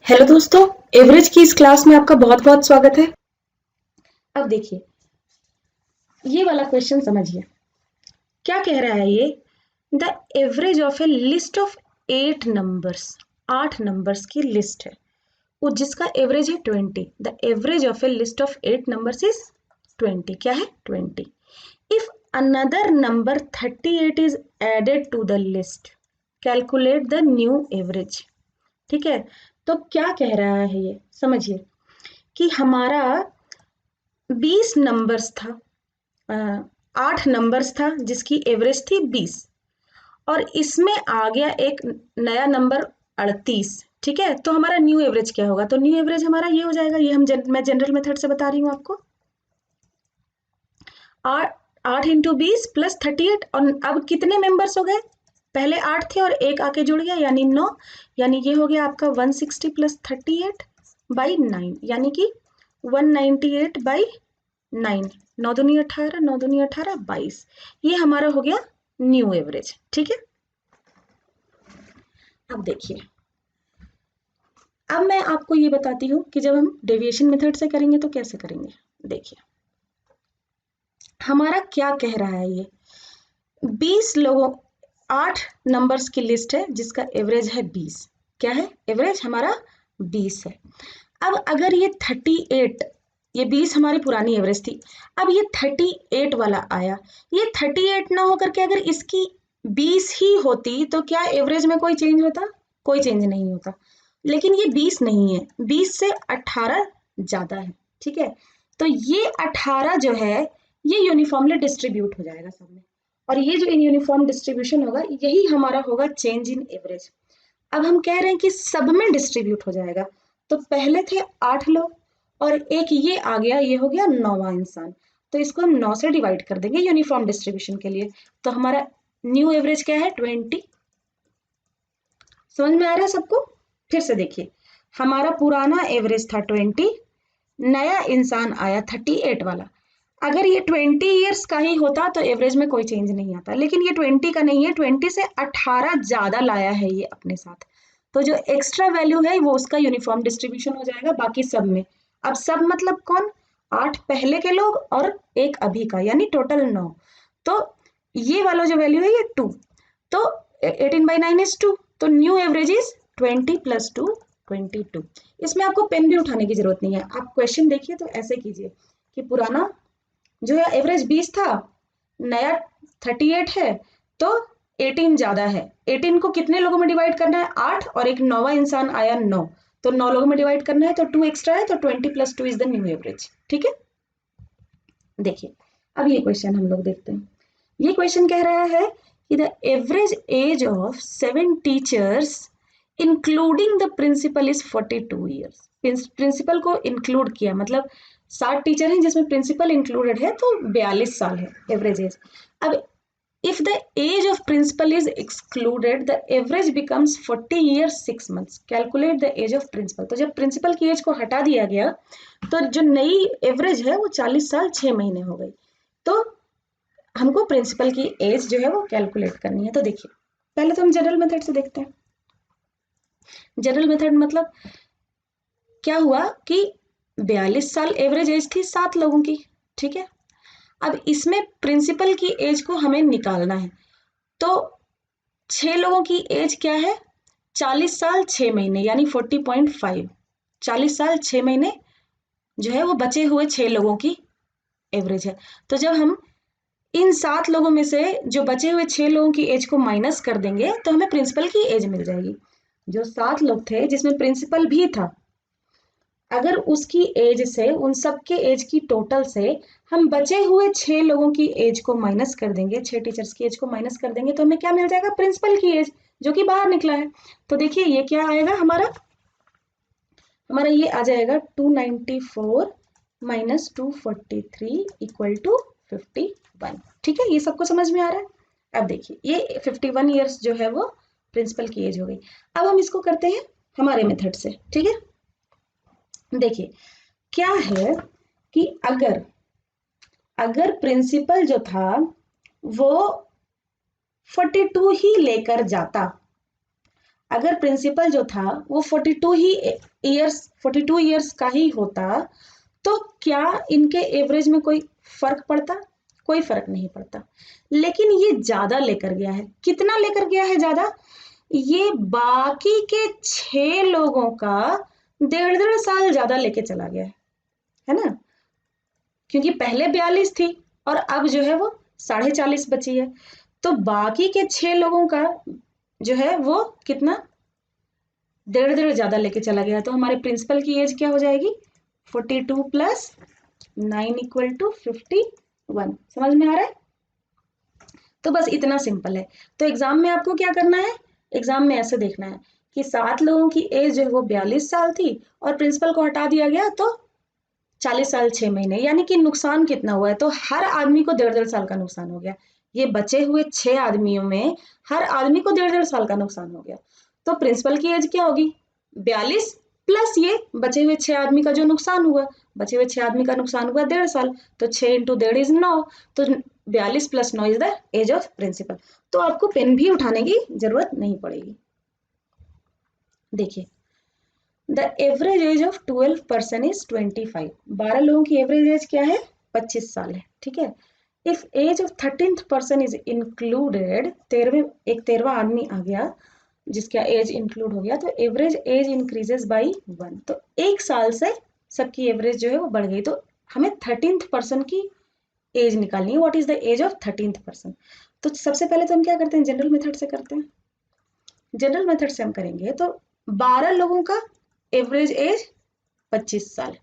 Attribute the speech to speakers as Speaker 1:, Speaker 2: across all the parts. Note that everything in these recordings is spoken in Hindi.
Speaker 1: हेलो दोस्तों, एवरेज की इस क्लास में आपका बहुत बहुत स्वागत है। अब देखिए, ये वाला क्वेश्चन समझिए। क्या कह रहा है ये? The average of a list of 8 numbers, 8 numbers की लिस्ट है वो जिसका एवरेज है 20। The average of a list of 8 numbers is 20। क्या है? 20। If another number 38 is added to the list, calculate the new average. ठीक है, तो क्या कह रहा है ये समझिए कि हमारा 20 नंबर्स था, 8 नंबर्स था जिसकी एवरेज थी 20, और इसमें आ गया एक नया नंबर 38। ठीक है, तो हमारा न्यू एवरेज क्या होगा? तो न्यू एवरेज हमारा ये हो जाएगा, ये मैं जनरल मेथड से बता रही हूँ आपको। 8 इंटू 20 प्लस 38, और अब कितने मेंबर्स हो गए? पहले 8 थे और एक आके जुड़ गया यानी 9, यानी ये हो गया आपका 160 प्लस 38 बाई 9, यानी कि 198 बाई 9। 9 दूनी 18, 9 दूनी 18, 22। ये हमारा हो गया न्यू एवरेज। ठीक है, अब देखिए, अब मैं आपको ये बताती हूँ कि जब हम डेविएशन मेथड से करेंगे तो कैसे करेंगे। देखिए, हमारा क्या कह रहा है ये? 20 लोगों, 8 नंबर्स की लिस्ट है जिसका एवरेज है 20। क्या है एवरेज? हमारा 20 है। अब अगर ये 38, ये 20 हमारी पुरानी एवरेज थी, अब ये 38 वाला आया, ये 38 ना होकर के अगर इसकी 20 ही होती तो क्या एवरेज में कोई चेंज होता? कोई चेंज नहीं होता। लेकिन ये 20 नहीं है, 20 से 18 ज्यादा है। ठीक है, तो ये 18 जो है ये यूनिफॉर्मली डिस्ट्रीब्यूट हो जाएगा सब में, और ये जो यूनिफॉर्म डिस्ट्रीब्यूशन होगा यही हमारा होगा चेंज इन एवरेज। अब हम कह रहे हैं कि सब में डिस्ट्रीब्यूट हो जाएगा, तो पहले थे 8 लोग और एक ये आ गया, ये हो गया 9वां इंसान, तो इसको हम 9 से डिवाइड कर देंगे यूनिफॉर्म डिस्ट्रीब्यूशन के लिए। तो हमारा न्यू एवरेज क्या है? 20। समझ में आ रहा है सबको? फिर से देखिए, हमारा पुराना एवरेज था 20, नया इंसान आया 38 वाला। अगर ये 20 ईयर्स का ही होता तो एवरेज में कोई चेंज नहीं आता, लेकिन ये 20 का नहीं है, 20 से 18 ज्यादा लाया है ये अपने साथ, तो जो एक्स्ट्रा वैल्यू है वो उसका यूनिफॉर्म डिस्ट्रीब्यूशन हो जाएगा बाकी सब में। अब सब मतलब कौन? 8 पहले के लोग और एक अभी का, यानी टोटल 9। तो ये वाला जो वैल्यू है ये 2, तो 18/9 इज 2, तो न्यू एवरेज इज 20 प्लस 2, 22। इसमें आपको पेन भी उठाने की जरूरत नहीं है, आप क्वेश्चन देखिए तो ऐसे कीजिए कि पुराना जो है एवरेज 20 था, नया 38 है, तो 18 ज्यादा है। 18 को कितने लोगों में डिवाइड करना है? 8, और एक 9वां इंसान आया 9, तो 9 लोगों में डिवाइड करना है, तो 2 एक्स्ट्रा है, तो 20 plus 2 is the new average. ठीक है, देखिए, अब ये क्वेश्चन हम लोग देखते हैं। ये क्वेश्चन कह रहा है कि the average age of 7 teachers including the principal is 42 years. Principal को इंक्लूड किया, मतलब 60 टीचर हैं जिसमें प्रिंसिपल इंक्लूडेड है, तो 42 साल है एवरेज एज। अब if the age of principal is excluded the average becomes 40 years 6 months, calculate the age of principal. तो जब प्रिंसिपल की एज को हटा दिया गया तो जो नई एवरेज है वो 40 साल 6 महीने हो गई। तो हमको प्रिंसिपल की एज जो है वो कैलकुलेट करनी है। तो देखिए, पहले तो हम जनरल मेथड से देखते हैं। जनरल मेथड मतलब क्या हुआ कि 42 साल एवरेज एज थी 7 लोगों की। ठीक है, अब इसमें प्रिंसिपल की एज को हमें निकालना है, तो 6 लोगों की एज क्या है? 40 साल 6 महीने, यानी 40.5। 40 साल 6 महीने जो है वो बचे हुए 6 लोगों की एवरेज है। तो जब हम इन 7 लोगों में से जो बचे हुए 6 लोगों की एज को माइनस कर देंगे तो हमें प्रिंसिपल की एज मिल जाएगी। जो 7 लोग थे जिसमें प्रिंसिपल भी था, अगर उसकी एज से, उन सब के एज की टोटल से हम बचे हुए 6 लोगों की एज को माइनस कर देंगे, 6 टीचर्स की एज को माइनस कर देंगे, तो हमें क्या मिल जाएगा? प्रिंसिपल की एज, जो कि बाहर निकला है। तो देखिए ये क्या आएगा हमारा? हमारा ये आ जाएगा 294 माइनस 243 इक्वल टू 51। ठीक है, ये सबको समझ में आ रहा है? अब देखिए, ये 51 ईयर्स जो है वो प्रिंसिपल की एज हो गई। अब हम इसको करते हैं हमारे मेथड से। ठीक है, देखिए क्या है कि अगर अगर प्रिंसिपल जो था वो 42 ही लेकर जाता, अगर प्रिंसिपल जो था वो 42 ईयर्स का ही होता तो क्या इनके एवरेज में कोई फर्क पड़ता? कोई फर्क नहीं पड़ता। लेकिन ये ज्यादा लेकर गया है। कितना लेकर गया है ज्यादा? ये बाकी के 6 लोगों का 1.5 साल ज्यादा लेके चला गया है ना? क्योंकि पहले 42 थी और अब जो है वो 40.5 बची है। तो बाकी के 6 लोगों का जो है वो कितना 1.5 ज्यादा लेके चला गया। तो हमारे प्रिंसिपल की एज क्या हो जाएगी? 42 प्लस 9 इक्वल टू 51। समझ में आ रहा है? तो बस इतना सिंपल है। तो एग्जाम में आपको क्या करना है? एग्जाम में ऐसे देखना है कि 7 लोगों की एज जो है वो 42 साल थी और प्रिंसिपल को हटा दिया गया तो 40 साल 6 महीने, यानी कि नुकसान कितना हुआ है? तो हर आदमी को 1.5 साल का नुकसान हो गया। ये बचे हुए 6 आदमियों में हर आदमी को 1.5 साल का नुकसान हो गया। तो प्रिंसिपल की एज क्या होगी? 42 प्लस ये बचे हुए 6 आदमी का जो नुकसान हुआ, बचे हुए 6 आदमी का नुकसान हुआ 1.5 साल, तो 6 इंटू 1.5 इज 9। तो 42 plus 9 is the age of principal. तो आपको पेन भी उठाने की जरूरत नहीं पड़ेगी। देखिए, the average age of 12 person is 25। 12 लोगों की एवरेज एज क्या है? 25 साल है। ठीक है। If as of 13th person is included, 13वां आदमी आ गया जिसका एज इंक्लूड हो गया, तो एवरेज एज इंक्रीजेस बाई 1। तो 1 साल से सबकी एवरेज जो है वो बढ़ गई। तो हमें 13th पर्सन की एज निकालनी है। What is the age of 13th person? तो सबसे पहले तो हम क्या करते हैं? जनरल मेथड से करते हैं। जनरल मेथड से हम करेंगे तो 12 लोगों का एवरेज एज 25 साल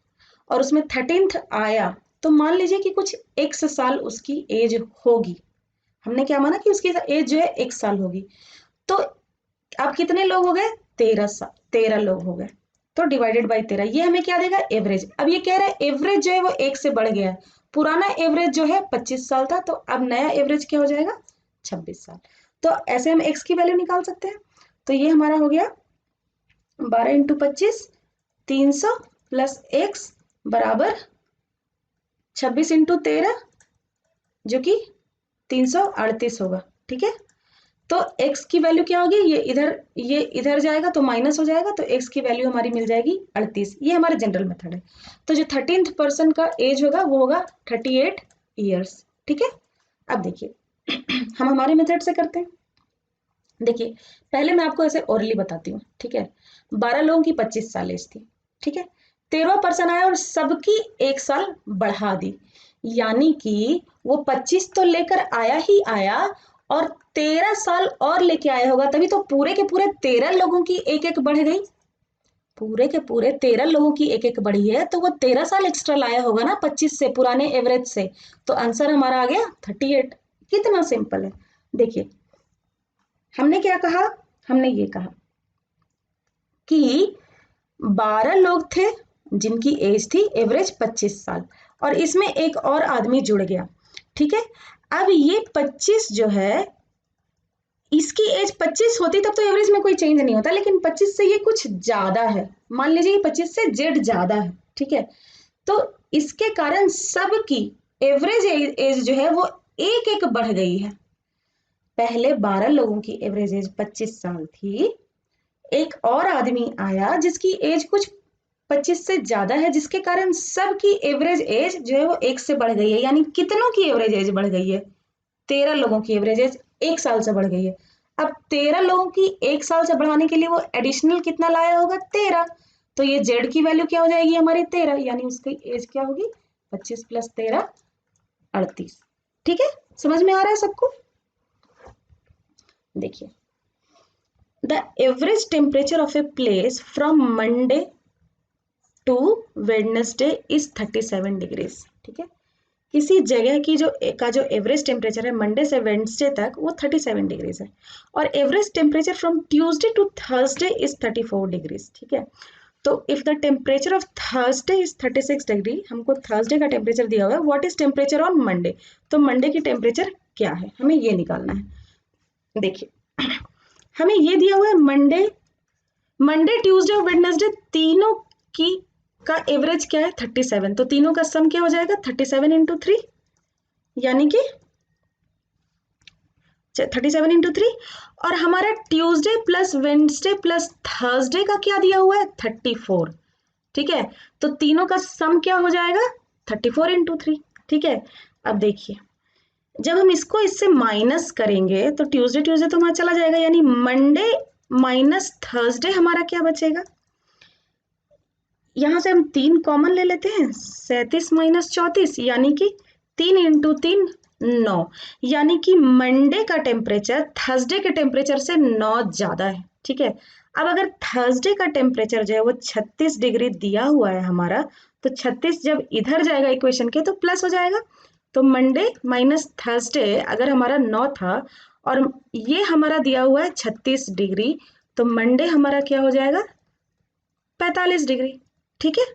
Speaker 1: और उसमें 13th आया, तो मान लीजिए कि कुछ x साल उसकी एज होगी। हमने क्या माना कि उसकी एज जो है 1 साल होगी। तो अब कितने लोग हो गए? 13 लोग हो गए। तो डिवाइडेड बाई 13, ये हमें क्या देगा? एवरेज। अब ये कह रहा है एवरेज जो है वो 1 से बढ़ गया है। पुराना एवरेज जो है 25 साल था, तो अब नया एवरेज क्या हो जाएगा? 26 साल। तो ऐसे हम x की वैल्यू निकाल सकते हैं। तो ये हमारा हो गया 12 इंटू 25 300 प्लस x बराबर 26 इंटू 13 जो कि 338 होगा। ठीक है। तो x की वैल्यू क्या होगी? ये इधर जाएगा तो माइनस हो जाएगा, तो x की वैल्यू हमारी मिल जाएगी 38। ये हमारा जनरल मेथड है। तो जो 13th पर्सन का एज होगा वो होगा 38 ईयर्स। ठीक है। अब देखिए हम हमारे मेथड से करते हैं। देखिए, पहले मैं आपको ऐसे ओरली बताती हूँ। ठीक है। 12 लोगों की 25 साल एज थी। ठीक है। 13वां पर्सन आया और सबकी 1 साल बढ़ा दी, यानी कि वो 25 तो लेकर आया ही आया और 13 साल और लेके आया होगा, तभी तो पूरे के पूरे 13 लोगों की एक एक बढ़ गई। पूरे के पूरे 13 लोगों की एक एक बढ़ी है, तो वो 13 साल एक्स्ट्रा लाया होगा ना 25 से, पुराने एवरेज से। तो आंसर हमारा आ गया 38। कितना सिंपल है। देखिए, हमने क्या कहा? हमने ये कहा कि 12 लोग थे जिनकी एज थी एवरेज 25 साल और इसमें एक और आदमी जुड़ गया। ठीक है। अब ये 25 जो है, इसकी एज 25 होती तब तो एवरेज में कोई चेंज नहीं होता, लेकिन 25 से ये कुछ ज्यादा है। मान लीजिए 25 से जेड ज्यादा है। ठीक है। तो इसके कारण सबकी एवरेज एज जो है वो एक एक बढ़ गई है। पहले 12 लोगों की एवरेज एज 25 साल थी, एक और आदमी आया जिसकी एज कुछ 25 से ज्यादा है, जिसके कारण सबकी एवरेज एज जो है वो 1 से बढ़ गई है। यानी कितनों की एवरेज एज बढ़ गई है? 13 लोगों की एवरेज एज 1 साल से बढ़ गई है। अब 13 लोगों की 1 साल से बढ़ाने के लिए वो एडिशनल कितना लाया होगा? 13। तो ये जेड की वैल्यू क्या हो जाएगी हमारी? 13, यानी उसकी एज क्या होगी? 25 प्लस 13 38। ठीक है। समझ में आ रहा है सबको? देखिए, the average temperature of a place from Monday to Wednesday is 37 degrees. ठीक है। किसी जगह की जो एवरेज टेम्परेचर है मंडे से वेडनेसडे तक वो 37 डिग्रीज है, और average temperature from Tuesday to Thursday is 34 degrees. ठीक है। तो if the temperature of Thursday is 36 degree, हमको थर्सडे का टेम्परेचर दिया हुआ है, what is temperature on Monday? तो मंडे की टेम्परेचर क्या है, हमें ये निकालना है। देखिए, हमें ये दिया हुआ है मंडे ट्यूसडे और वेडनेसडे तीनों की का एवरेज क्या है? 37। तो तीनों का सम क्या हो जाएगा? 37 इंटू 3, यानी कि 37 इंटू 3, और हमारा Tuesday plus Wednesday plus Thursday का क्या दिया हुआ है 34, ठीक है। तो तीनों का सम क्या हो जाएगा 34 इंटू 3, ठीक है। अब देखिए जब हम इसको इससे माइनस करेंगे तो ट्यूसडे ट्यूसडे तो वहां चला जाएगा, यानी मंडे माइनस थर्सडे हमारा क्या बचेगा, यहां से हम 3 कॉमन ले लेते हैं, 37 माइनस 34 यानी कि 3 इंटू 3 9, यानी कि मंडे का टेम्परेचर थर्सडे के टेम्परेचर से 9 ज्यादा है, ठीक है। अब अगर थर्सडे का टेम्परेचर जो है वो 36 डिग्री दिया हुआ है हमारा, तो 36 जब इधर जाएगा इक्वेशन के तो प्लस हो जाएगा, तो मंडे माइनस थर्सडे अगर हमारा 9 था और ये हमारा दिया हुआ है 36 डिग्री, तो मंडे हमारा क्या हो जाएगा 45 डिग्री, ठीक है।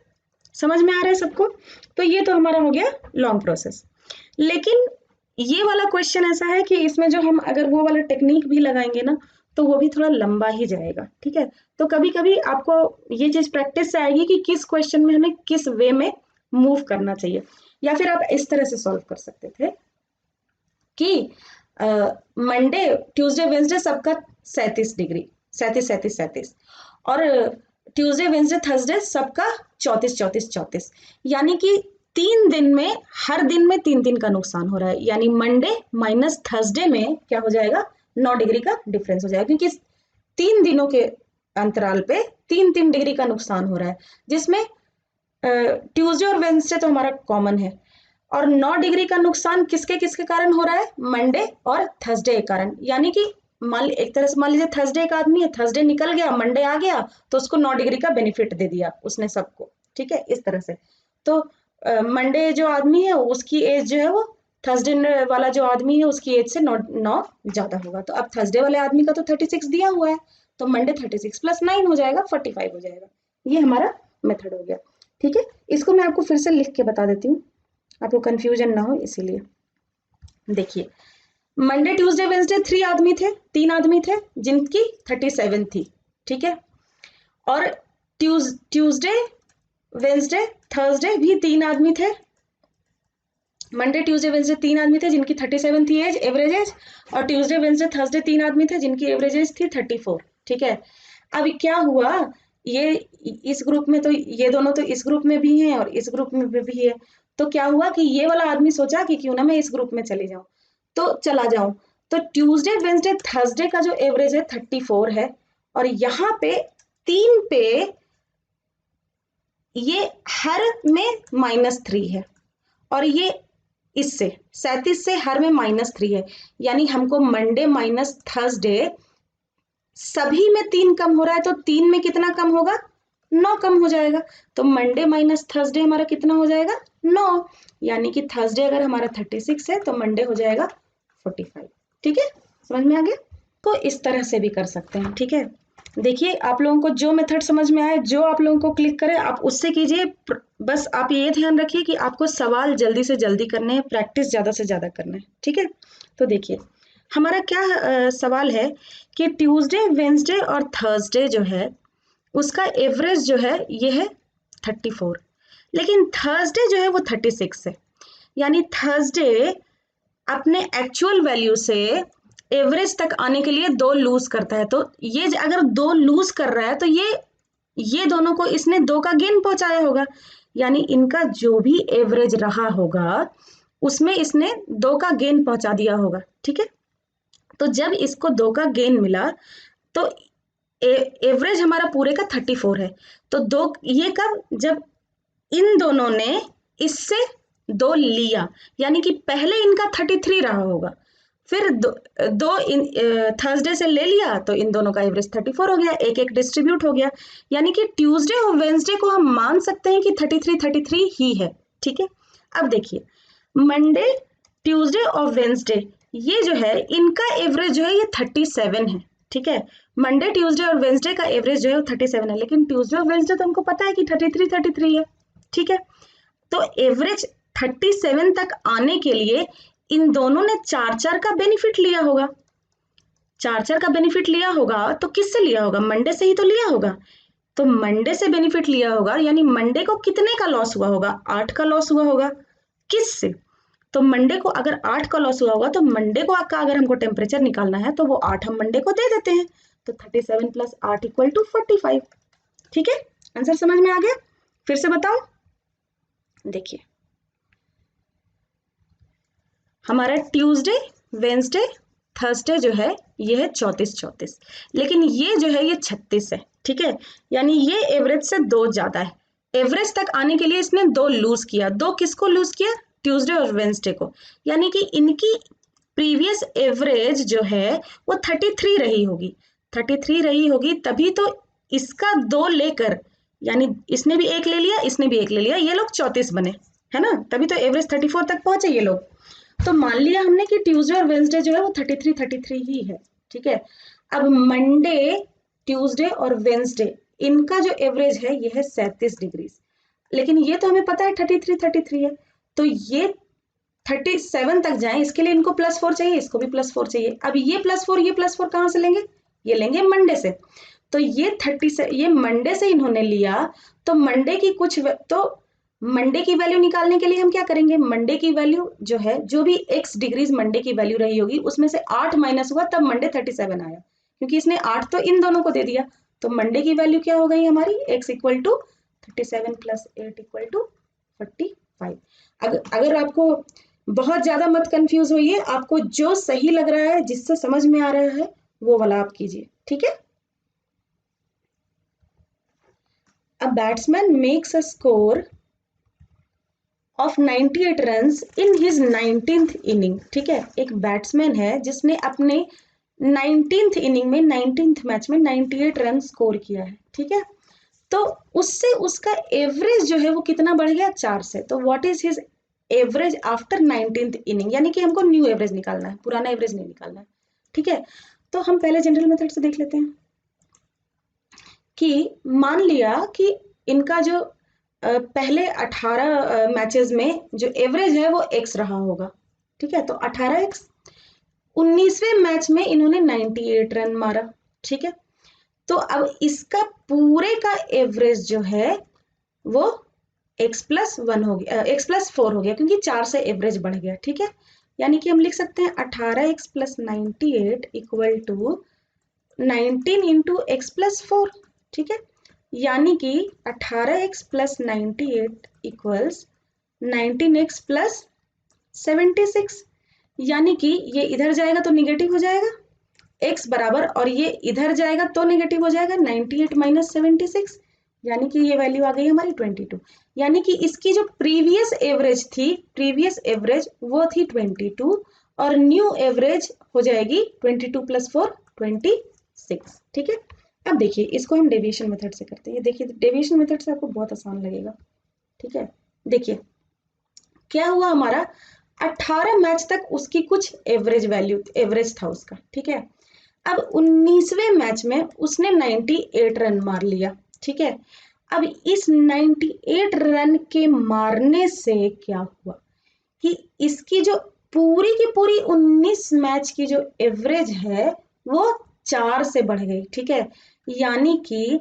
Speaker 1: समझ में आ रहा है सबको। तो ये तो हमारा हो गया लॉन्ग प्रोसेस। लेकिन ये वाला क्वेश्चन ऐसा है कि इसमें जो हम अगर वो वाला टेक्निक भी लगाएंगे ना तो वो भी थोड़ा लंबा ही जाएगा, ठीक है। तो कभी कभी आपको ये चीज प्रैक्टिस से आएगी कि किस क्वेश्चन में हमें किस वे में मूव करना चाहिए, या फिर आप इस तरह से सॉल्व कर सकते थे कि मंडे ट्यूसडे वेंसडे सबका 37 डिग्री, 37 37 37, और ट्यूसडे वेंसडे थर्सडे सबका 34 34 34, यानी कि 3 दिन में हर दिन में 3 3 का नुकसान हो रहा है, यानी मंडे माइनस थर्सडे में क्या हो जाएगा 9 डिग्री का डिफरेंस हो जाएगा, क्योंकि 3 दिनों के अंतराल पे 3 3 डिग्री का नुकसान हो रहा है, जिसमें ट्यूसडे और वेंसडे तो हमारा कॉमन है, और 9 डिग्री का नुकसान किसके किसके कारण हो रहा है मंडे और थर्सडे के कारण, यानी कि एक तरह से मान लीजिए थर्सडे एक आदमी है, थर्सडे निकल गया मंडे आ गया तो उसको 9 डिग्री का बेनिफिट दे दिया उसने सबको, ठीक है, इस तरह से। तो मंडे जो आदमी है उसकी एज जो है वो थर्सडे वाला जो आदमी है उसकी एज से 9 ज्यादा होगा, तो अब थर्सडे वाले आदमी का तो 36 दिया हुआ है, तो मंडे 36 प्लस 9 हो जाएगा 45 हो जाएगा। ये हमारा मेथड हो गया, ठीक है। इसको मैं आपको फिर से लिख के बता देती हूँ, आपको कंफ्यूजन ना हो इसीलिए। देखिए मंडे ट्यूसडे वेंसडे 3 आदमी थे जिनकी 37 थी, ठीक है, और ट्यूसडे वेंसडे थर्सडे भी 3 आदमी थे, मंडे ट्यूसडे वेंसडे 3 आदमी थे जिनकी 37 थी एज एवरेज एज, और ट्यूसडे वेंसडे थर्सडे 3 आदमी थे जिनकी एवरेज एज थी 34, ठीक है। अब क्या हुआ, ये इस ग्रुप में तो ये दोनों तो इस ग्रुप में भी हैं और इस ग्रुप में भी है, तो क्या हुआ कि ये वाला आदमी सोचा कि क्यों ना मैं इस ग्रुप में चली जाऊं, तो चला जाऊं, तो ट्यूसडे वेंसडे थर्सडे का जो एवरेज है 34 है, और यहाँ पे 3 पे ये हर में -3 है, और ये इससे 37 से हर में -3 है, यानी हमको मंडे माइनस थर्सडे सभी में 3 कम हो रहा है, तो 3 में कितना कम होगा 9 कम हो जाएगा, तो मंडे माइनस थर्सडे हमारा कितना हो जाएगा 9, यानी कि थर्सडे अगर हमारा 36 है तो मंडे हो जाएगा 45, ठीक है। समझ में आ गया। तो इस तरह से भी कर सकते हैं, ठीक है। देखिए आप लोगों को जो मेथड समझ में आए, जो आप लोगों को क्लिक करे आप उससे कीजिए, बस आप ये ध्यान रखिए कि आपको सवाल जल्दी से जल्दी करने हैं, प्रैक्टिस ज्यादा से ज्यादा करना है, ठीक है। तो देखिए हमारा क्या सवाल है कि ट्यूसडे वेंसडे और थर्सडे जो है उसका एवरेज जो है ये है 34, लेकिन थर्सडे जो है वो 36 है, यानी थर्सडे अपने एक्चुअल वैल्यू से एवरेज तक आने के लिए 2 लूज करता है, तो ये अगर 2 लूज कर रहा है तो ये दोनों को इसने 2 का गेन पहुंचाया होगा, यानी इनका जो भी एवरेज रहा होगा उसमें इसने 2 का गेन पहुंचा दिया होगा, ठीक है। तो जब इसको 2 का गेन मिला तो एवरेज हमारा पूरे का 34 है, तो 2 ये कब, जब इन दोनों ने इससे 2 लिया, यानी कि पहले इनका 33 रहा होगा, फिर दो थर्सडे से ले लिया तो इन दोनों का एवरेज 34 हो गया, एक एक डिस्ट्रीब्यूट हो गया, यानी कि ट्यूसडे और वेंसडे को हम मान सकते हैं कि 33 33 ही है, ठीक है। अब देखिए मंडे ट्यूसडे और वेंसडे ये जो है इनका एवरेज जो है ये 37 है, ठीक है। मंडे ट्यूसडे और वेंसडे का एवरेज जो है वो 37 है, लेकिन ट्यूसडे और वेंसडे तो हमको पता है कि 33 33 है, ठीक है। तो एवरेज 37 तक आने के लिए इन दोनों ने 4 का बेनिफिट लिया होगा, 4 का बेनिफिट लिया होगा तो किससे लिया होगा, मंडे से ही तो लिया होगा, तो मंडे से बेनिफिट लिया होगा, यानी मंडे को कितने का लॉस हुआ होगा 8 का लॉस हुआ होगा, किससे, तो मंडे को अगर 8 का लॉस हुआ होगा तो मंडे को का अगर हमको टेम्परेचर निकालना है तो वो 8 हम मंडे को दे देते हैं, तो 37 प्लस 8 इक्वल टू 45। ठीक है, आंसर समझ में आ गया? फिर से बताऊं, देखिए हमारा ट्यूसडे, वेंसडे, थर्सडे जो है ये है 34, लेकिन ये जो है ये 36 है। ठीक है, यानी ये एवरेज से 2 ज्यादा है। एवरेज तक आने के लिए इसने 2 लूज किया। 2 किसको लूज किया? ट्यूसडे और वेंसडे को। यानी कि इनकी प्रीवियस एवरेज जो है वो 33 रही होगी, 33 रही होगी, तभी तो इसका 2 लेकर, यानी इसने भी 1 ले लिया, इसने भी 1 ले लिया, ये लोग 34 बने, है ना, तभी तो एवरेज 34 तक पहुंचे ये लोग। तो मान लिया हमने कि ट्यूसडे और वेंसडे जो है वो 33 ही है। ठीक है, अब मंडे, ट्यूसडे और वेंसडे इनका जो एवरेज है ये है 37 डिग्री, लेकिन ये तो हमें पता है 33 है, तो ये 37 तक जाए इसके लिए इनको +4 चाहिए, इसको भी +4 चाहिए। अब ये +4 कहां से लेंगे? ये लेंगे मंडे से। तो ये 30 से, ये मंडे से इन्होंने लिया, तो मंडे की तो मंडे की वैल्यू निकालने के लिए हम क्या करेंगे? मंडे की वैल्यू जो है, जो भी x डिग्रीज मंडे की वैल्यू रही होगी उसमें से 8 माइनस हुआ तब मंडे 37 आया, क्योंकि इसने 8 तो इन दोनों को दे दिया। तो मंडे की वैल्यू क्या हो गई हमारी? x equal to 37 plus 8 equal to 45। अगर आपको बहुत ज्यादा मत कंफ्यूज होइए, आपको जो सही लग रहा है, जिससे समझ में आ रहा है वो वाला आप कीजिए। ठीक है, a batsman makes a score of 98 runs in his 19th inning. ठीक है, एक बैट्समैन है जिसने अपने 19th इनिंग में, 19th मैच में 98 रन स्कोर किया है। ठीक है, तो उससे उसका एवरेज जो है वो कितना बढ़ गया? 4 से। तो what is his average after 19th inning, यानी कि हमको न्यू एवरेज निकालना है, पुराना एवरेज नहीं निकालना है। ठीक है, तो हम पहले जनरल मेथड से देख लेते हैं कि मान लिया कि इनका जो पहले 18 मैचेस में जो एवरेज है वो x रहा होगा। ठीक है, तो 18x, 19वें मैच में इन्होंने 98 रन मारा। ठीक है, तो अब इसका पूरे का एवरेज जो है वो x+1 हो गया, x+4 हो गया, क्योंकि 4 से एवरेज बढ़ गया। ठीक है, यानी कि हम लिख सकते हैं 18x + 98 equal to 19 into x+4। ठीक है, यानी कि 18x + 98 इक्वल्स 19x + 76, यानी कि ये इधर जाएगा तो निगेटिव हो जाएगा x बराबर, और ये इधर जाएगा तो नेगेटिव हो जाएगा 98 - 76, यानी कि ये वैल्यू आ गई हमारी 22। यानी कि इसकी जो प्रीवियस एवरेज थी, प्रीवियस एवरेज वो थी 22, और न्यू एवरेज हो जाएगी 22 + 4 26। ठीक है, अब देखिए इसको हम डेविएशन मेथड से करते हैं। देखिए डेविएशन मेथड से आपको बहुत आसान लगेगा। ठीक है, देखिए क्या हुआ, हमारा 18 मैच तक उसकी कुछ एवरेज वैल्यू, एवरेज था उसका। ठीक है, अब 19वें मैच में उसने 98 रन मार लिया। ठीक है, अब इस 98 रन के मारने से क्या हुआ कि इसकी जो पूरी की पूरी 19 मैच की जो एवरेज है वो 4 से बढ़ गई। ठीक है, यानी कि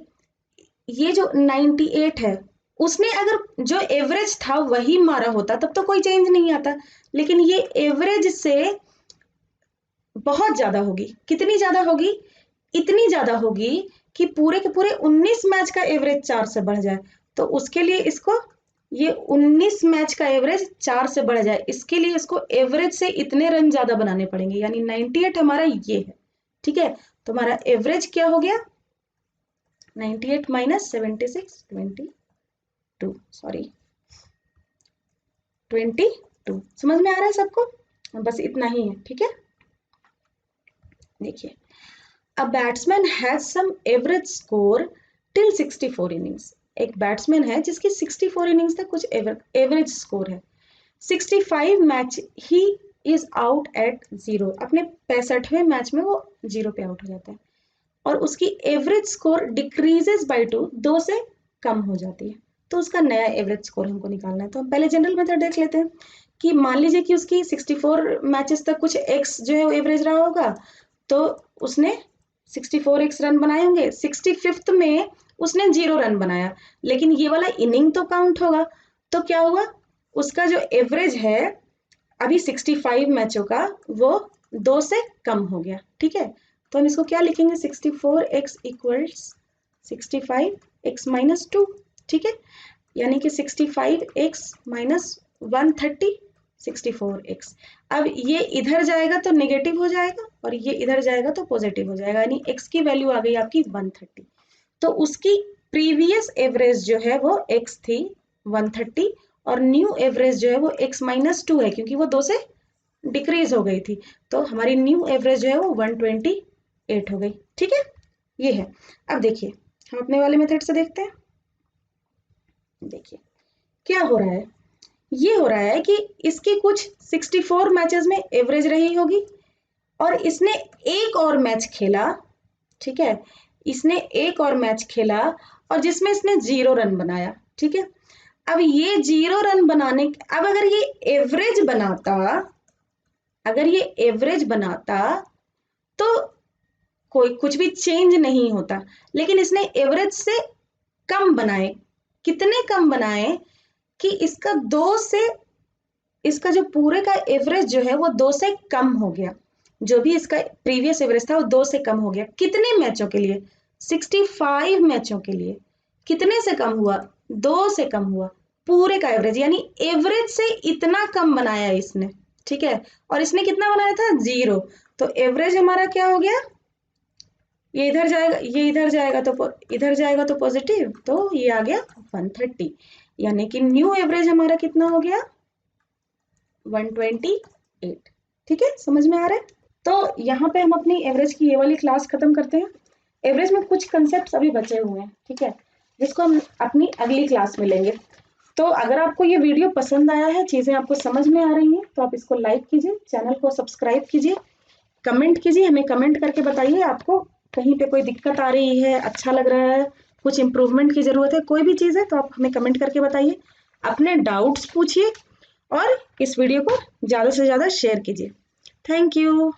Speaker 1: ये जो 98 है, उसने अगर जो एवरेज था वही मारा होता तब तो कोई चेंज नहीं आता, लेकिन ये एवरेज से बहुत ज्यादा होगी। कितनी ज्यादा होगी? इतनी ज्यादा होगी कि पूरे के पूरे 19 मैच का एवरेज 4 से बढ़ जाए। तो उसके लिए इसको, ये 19 मैच का एवरेज 4 से बढ़ जाए, इसके लिए इसको एवरेज से इतने रन ज्यादा बनाने पड़ेंगे, यानी 98 हमारा ये है। ठीक है, तो हमारा एवरेज क्या हो गया? 98 - 76, 22, सॉरी 22। समझ में आ रहा है सबको? बस इतना ही है। ठीक है, देखिए a batsman has some average score till 64 innings. एक बैट्समैन है जिसकी 64 इनिंग्स तक कुछ एवरेज स्कोर है। 65 match he is out at 0। अपने 65वें मैच में वो 0 पे आउट हो जाता है, और उसकी एवरेज स्कोर डिक्रीजेस बाय 2, 2 से कम हो जाती है। तो उसका नया एवरेज स्कोर हमको निकालना है। तो हम पहले जनरल मेथड देख लेते हैं कि मान लीजिए कि उसकी 64 मैचेस तक कुछ x जो है वो एवरेज रहा होगा, तो उसने 64x रन बनाए होंगे। 65th में उसने 0 रन बनाया, लेकिन ये वाला इनिंग तो काउंट होगा। तो क्या हुआ, उसका जो एवरेज है अभी 65 मैचों का वो 2 से कम हो गया, ठीक है। तो हम इसको क्या लिखेंगे, 64x इक्वल्स 65x माइनस 2, ठीक है। यानी कि 65x माइनस 130 64x। अब ये इधर जाएगा तो नेगेटिव हो जाएगा और ये इधर जाएगा तो पॉजिटिव हो जाएगा, यानी x की वैल्यू आ गई आपकी 130। तो उसकी प्रीवियस एवरेज जो है वो x थी 130 और न्यू एवरेज जो है वो x माइनस 2 है, क्योंकि वो 2 से डिक्रीज हो गई थी। तो हमारी न्यू एवरेज जो है वो 128 हो गई, ठीक है। ये है। अब देखिए हम अपने वाले मेथड से देखते हैं। देखिए क्या हो रहा है, ये हो रहा है कि इसकी कुछ 64 मैचेस में एवरेज रही होगी और इसने एक और मैच खेला, ठीक है। इसने एक और मैच खेला और जिसमें इसने 0 रन बनाया, ठीक है। अब ये 0 रन बनाने, अब अगर ये एवरेज बनाता, अगर ये एवरेज बनाता तो कोई कुछ भी चेंज नहीं होता, लेकिन इसने एवरेज से कम बनाए। कितने कम बनाए कि इसका 2 से, इसका जो पूरे का एवरेज जो है वो 2 से कम हो गया। जो भी इसका प्रीवियस एवरेज था वो 2 से कम हो गया। कितने मैचों के लिए, 65 मैचों के लिए। कितने से कम हुआ, 2 से कम हुआ पूरे का एवरेज, यानी एवरेज से इतना कम बनाया इसने, ठीक है। और इसने कितना बनाया था, 0। तो एवरेज हमारा क्या हो गया, ये इधर जाएगा, ये इधर जाएगा तो इधर जाएगा तो पॉजिटिव, तो ये आ गया 130। यानी कि न्यू एवरेज हमारा कितना हो गया, 128। ठीक है, समझ में आ रहा है। तो यहाँ पे हम अपनी एवरेज की ये वाली क्लास खत्म करते हैं। एवरेज में कुछ कंसेप्ट अभी बचे हुए हैं, ठीक है, जिसको हम अपनी अगली क्लास में लेंगे। तो अगर आपको ये वीडियो पसंद आया है, चीजें आपको समझ में आ रही हैं, तो आप इसको लाइक कीजिए, चैनल को सब्सक्राइब कीजिए, कमेंट कीजिए, हमें कमेंट करके बताइए आपको कहीं पे कोई दिक्कत आ रही है, अच्छा लग रहा है, कुछ इम्प्रूवमेंट की जरूरत है, कोई भी चीज़ है तो आप हमें कमेंट करके बताइए, अपने डाउट्स पूछिए और इस वीडियो को ज़्यादा से ज़्यादा शेयर कीजिए। Thank you.